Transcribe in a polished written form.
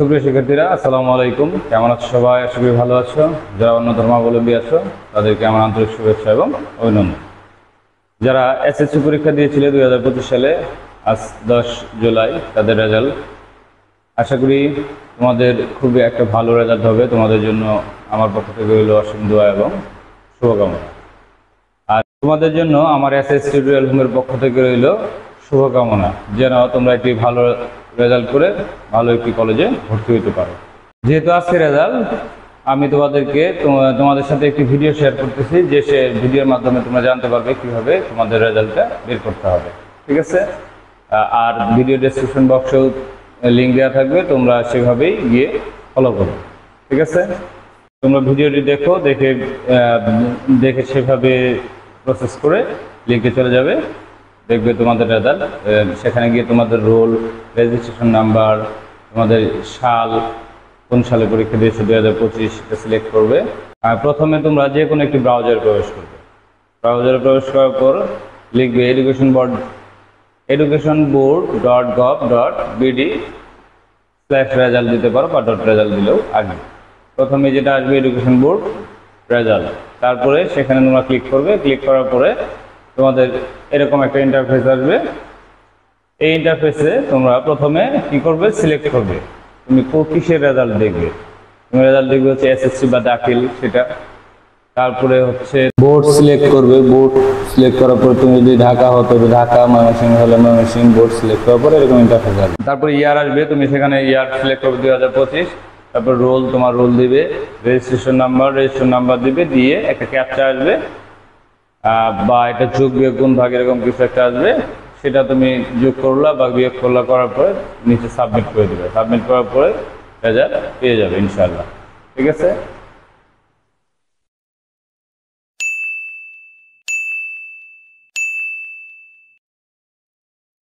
সুপ্রিয় শিক্ষার্থীরা, আসসালামু আলাইকুম। কেমন আছো সবাই? আশা করি ভালো আছো। যারা অন্য ধর্মাবলম্বী আছো তাদেরকে আমার আন্তরিক শুভেচ্ছা এবং অভিনন্দন। যারা এসএসসি পরীক্ষা দিয়েছিলে 2025 সালে, আজ 10 জুলাই তাদের রেজাল্ট। আশা করি তোমাদের খুবই একটা ভালো রেজাল্ট হবে। তোমাদের জন্য আমার পক্ষ থেকে রইল অসীম দোয়া এবং শুভকামনা। আর তোমাদের জন্য আমার এসএসসি টিউটোরিয়াল হোমের পক্ষ থেকে রইল শুভকামনা, যেন তোমরা একটি ভালো রেজাল্ট করে ভালো একটি কলেজে ভর্তি হতে পারো। যেহেতু আজকে রেজাল্ট, আমি তোমাদের সাথে একটি ভিডিও শেয়ার করতেছি, যে সে ভিডিওর মাধ্যমে তোমরা জানতে পারবে কিভাবে তোমাদের রেজাল্টটা বের করতে হবে। ঠিক আছে? আর ভিডিও ডেসক্রিপশন বক্সেও লিঙ্ক দেওয়া থাকবে, তোমরা সেভাবেই গিয়ে ফলো করো। ঠিক আছে? তোমরা ভিডিওটি দেখে সেভাবে প্রসেস করে লিঙ্কে চলে যাবে, দেখবে তোমাদের রেজাল্ট। সেখানে গিয়ে তোমাদের রোল, রেজিস্ট্রেশন নাম্বার, তোমাদের সাল, কোন সালে পরীক্ষা দিয়েছো 2025 সিলেক্ট করবে। আর প্রথমে তোমরা যে কোনো একটি ব্রাউজারে প্রবেশ করবে। ব্রাউজারে প্রবেশ করার পর লিখবে educationboard.gov.bd/রেজাল্ট দিতে পারো, বা .রেজাল্ট দিলেও আগে। প্রথমে যেটা আসবে এডুকেশন বোর্ড রেজাল্ট, তারপরে সেখানে তোমরা ক্লিক করবে। ক্লিক করার পরে তোমাদের এরকম একটা ইন্টারফেস আসবে। এই ইন্টারফেসে তোমরা প্রথমে কি করবে? সিলেক্ট করবে তুমি কিসের রেজাল্ট দেখবে। তুমি রেজাল্ট দেখবে হচ্ছে এসএসসি বা দাখিল, সেটা। তারপরে হচ্ছে বোর্ড সিলেক্ট করবে। বোর্ড সিলেক্ট করার পর তুমি যদি ঢাকা হতো ঢাকা, ময়মনসিংহ হলে ময়মনসিংহ। বোর্ড সিলেক্ট করার পরে এরকম ইন্টারফেস আসবে। তারপরে ইয়ার আসবে, তুমি সেখানে ইয়ার সিলেক্ট করবে 2025। তারপর রোল, তোমার রোল দিবে। রেজিস্ট্রেশন নাম্বার দিবে, দিয়ে একটা ক্যাপচা আসবে, বা এটা যোগ বিয়োগ গুণ ভাগ এরকম কিছু একটা আসবে। সেটা তুমি যোগ করলা বা বিয়োগ করলা, করার পরে নিচে সাবমিট করে দেবে। সাবমিট করার পরে রেজাল্ট পেয়ে যাবে ইনশাআল্লাহ। ঠিক আছে?